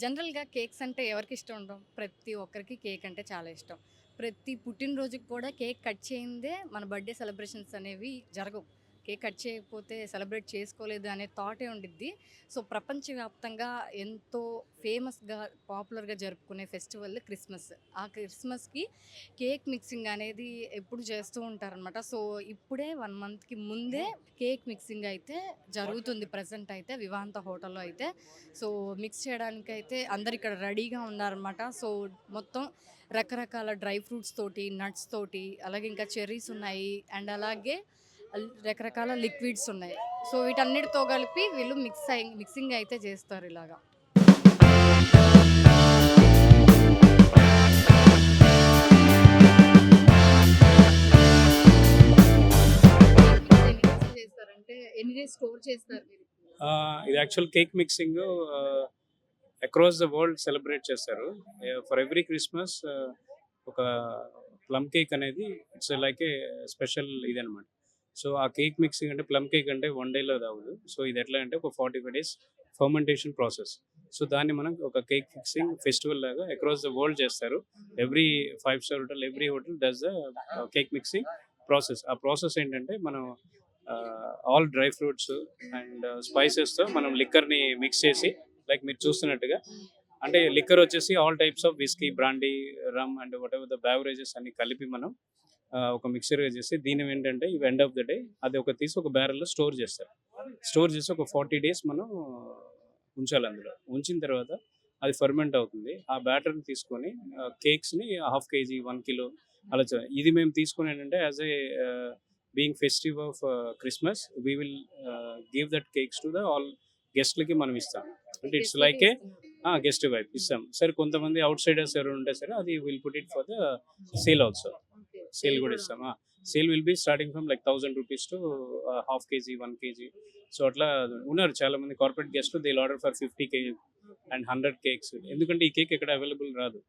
జనరల్‌గా కేక్స్ అంటే ఎవరికిష్టం ఉండవు? ప్రతి ఒక్కరికి కేక్ అంటే చాలా ఇష్టం. ప్రతి పుట్టినరోజుకి కూడా కేక్ కట్ చేయందే మన బర్త్‌డే సెలబ్రేషన్స్ అనేవి జరగవు. కేక్ కట్ చేయకపోతే సెలబ్రేట్ చేసుకోలేదు అనే థాటే ఉండిద్ది. సో, ప్రపంచవ్యాప్తంగా ఎంతో ఫేమస్‌గా, పాపులర్‌గా జరుపుకునే ఫెస్టివల్ క్రిస్మస్. ఆ క్రిస్మస్‌కి కేక్ మిక్సింగ్ అనేది ఎప్పుడు చేస్తూ ఉంటారనమాట. సో, ఇప్పుడే 1 మంత్‌కి ముందే కేక్ మిక్సింగ్ అయితే జరుగుతుంది ప్రెజెంట్ అయితే వివాంత హోటల్‌లో అయితే. సో, మిక్స్ చేయడానికైతే అందరిక్కడ రెడీగా ఉన్నారనమాట. సో, మొత్తం రకరకాల డ్రై ఫ్రూట్స్ తోటి, నట్స్ తోటి, అలాగే ఇంకా చెర్రీస్ ఉన్నాయి. అండ్ అలాగే రకరకాల లిక్విడ్స్ ఉన్నాయి. సో, వీటన్నిటితో కలిపి వీళ్ళు మిక్సింగ్ అయితే చేస్తారు ఇలాగా. ఎన్ని డేస్‌లో చేస్తారంటే ఎన్ని డేస్ స్టోర్ చేస్తారు మీరు? ఇది actual cake mixing across the world celebrate చేస్తారు. ఫర్ ఎవ్రీ క్రిస్మస్ ఒక ప్లమ్ కేక్ అనేది ఇట్స్ లైక్ ఏ స్పెషల్ ఇదనమాట. సో ఆ కేక్ మిక్సింగ్ అంటే ప్లమ్ కేక్ అంటే 1 డేలో అవ్వదు. సో ఇది ఎట్లా అంటే ఒక 45 డేస్ ఫర్మెంటేషన్ ప్రాసెస్. సో దాన్ని మనం ఒక కేక్ మిక్సింగ్ ఫెస్టివల్ లాగా అక్రాస్ ద వరల్డ్ చేస్తారు. Every 5 star hotel, every hotel does the cake mixing process. ఆ ప్రాసెస్ ఏంటంటే మనం ఆల్ డ్రై ఫ్రూట్స్ అండ్ స్పైసెస్తో మనం లిక్కర్ని మిక్స్ చేసి, లైక్ మీరు చూస్తున్నట్టుగా, అంటే లిక్కర్ వచ్చేసి all types of whisky, brandy, rum and what ever the beverages అన్ని కలిపి మనం ఒక మిక్చర్గా చేసి దీని ఏంటంటే ఇవి ఎండ్ ఆఫ్ ద డే అది ఒక తీసి ఒక బ్యారెల్లో స్టోర్ చేస్తారు. స్టోర్ చేసి ఒక 40 డేస్ మనం ఉంచాలి. అందులో ఉంచిన తర్వాత అది ఫర్మెంట్ అవుతుంది. ఆ బ్యాటర్ని తీసుకొని కేక్స్ని 1/2 kg, 1 kilo అలా ఇది మేము తీసుకుని ఏంటంటే as a being festive of Christmas we will give that cakes to the all గెస్ట్లకి మనం ఇస్తాం. అంటే it's like a guest wipe ఇస్తాం. సరే కొంతమంది అవుట్ సైడర్స్ ఎవరు ఉంటే సరే అది will put it for the sale also. Sale కూడా ఇస్తాం. Sale will be starting from like 1000 rupees to 1/2 kg, 1 kg. So అట్లా ఉన్నారు చాలా మంది corporate guest. They order for 50 kg and 100 cakes. ఎందుకంటే ఈ కేక్ ఎక్కడ అవైలబుల్ రాదు.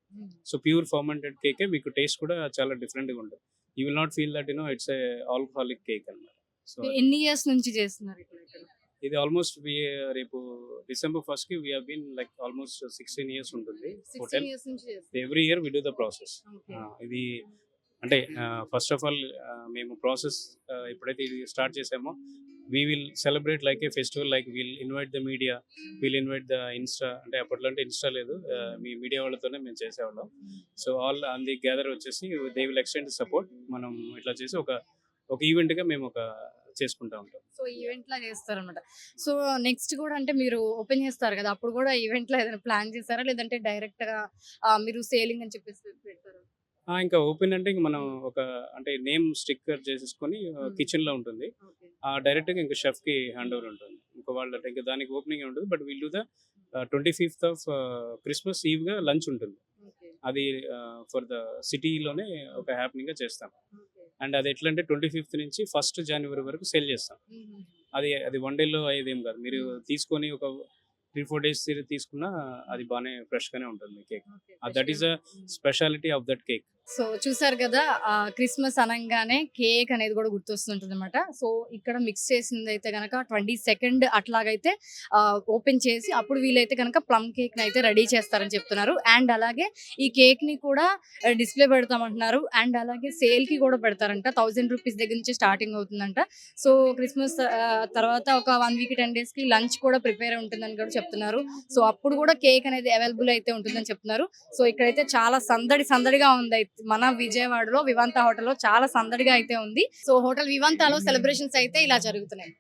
సో ప్యూర్ ఫర్మెంటెడ్ కేకే మీకు టేస్ట్ కూడా చాలా డిఫరెంట్గా ఉంటుంది. You will not feel that it's a alcoholic cake అన్నమాట. సో ఎన్ని ఇయర్స్ నుంచి చేస్తున్నారు ఇక్కడ? ఇది ఆల్మోస్ట్ రేపు డిసెంబర్ 1st కి we have been like almost 16 years ఉంటుంది 16 హోటల్. ఇయర్స్ నుంచి చేస్తున్నారు. Every year we do the process. ఇది అంటే ఫస్ట్ ఆఫ్ ఆల్ మేము ప్రాసెస్ ఎప్పుడైతే ఇది స్టార్ట్ చేసామో we will celebrate like a festival. Like will invite the media, will invite the Insta. అంటే అప్పట్లో అంటే ఇన్స్టా లేదు, మీ మీడియా వాళ్ళతోనే మేము చేసేవాళ్ళం. So all on the gather వచ్చేసి దే విల్ ఎక్స్టెండ్ సపోర్ట్. మనం ఇట్లా చేసి ఒక ఈవెంట్గా మేము చేసుకుంటా ఉంటాం. సో ఈవెంట్‌లా చేస్తారనమాట. సో నెక్స్ట్ కూడా అంటే మీరు ఓపెన్ చేస్తారు కదా! అప్పుడు కూడా ఈవెంట్‌లా ఏదైనా ప్లాన్ చేసారా? లేదంటే డైరెక్ట్‌గా మీరు సేలింగ్ అని చెప్పేసి పెడతారా? ఇంకా ఓపెన్ అంటే ఇంక మనం అంటే నేమ్ స్టిక్కర్ చేసేసుకొని కిచెన్‌లో ఉంటుంది. ఓకే. డైరెక్ట్‌గా ఇంకా షెఫ్‌కి హ్యాండ్ ఓవర్ ఉంటుంది. ఇంకా వాళ్ళ ఇంకా దానికి ఓపెనింగ్ ఉంటుంది. But will do the 25th of Christmas ఈవ్‌గా లంచ్ ఉంటుంది. ఓకే. అది ఫర్ ద సిటీలోనే ఒక హ్యాపెనింగ్‌గా చేస్తాం. ఓకే. అండ్ అది ఎట్లా అంటే 25th నుంచి 1st January వరకు సేల్ చేస్తాం. హుహు. అది 1 డేలో అయ్యేదేం కాదు. మీరు తీసుకొని ఒక 3-4 డేస్ తీసుకున్నా అది బాగానే ఫ్రెష్‌గానే ఉంటుంది cake. Okay. That is the speciality of that cake. So చూసారు కదా! క్రిస్మస్ అనంగానే కేక్ అనేది కూడా గుర్తొస్తుంటుందన్నమాట. సో ఇక్కడ మిక్స్ చేసిందైతే గనక 22nd అట్లాగైతే ఓపెన్ చేసి అప్పుడు వీలైతే గనక ప్లమ్ కేక్‌ని అయితే రెడీ చేస్తారని చెప్తున్నారు. అండ్ అలాగే ఈ కేక్‌ని కూడా డిస్‌ప్లే పెడతామంటున్నారు. అండ్ అలాగే సేల్‌కి కూడా పెడతారంట. 1000 రూపీస్ దగ్గర నుంచి స్టార్టింగ్ అవుతుందంట. సో క్రిస్మస్ తర్వాత ఒక 1 వీక్ 10 డేస్‌కి లంచ్ కూడా ప్రిపేర్ ఉంటుందని కూడా చెప్తున్నారు. సో అప్పుడు కూడా కేక్ అనేది అవైలబుల్ అయితే ఉంటుందని చెప్తున్నారు. సో ఇక్కడైతే చాలా సందడిగా ఉంది. మన విజయవాడలో వివాంత హోటల్లో చాలా సందడిగా అయితే ఉంది. సో హోటల్ వివాంతాలో సెలబ్రేషన్స్ అయితే ఇలా జరుగుతున్నాయి.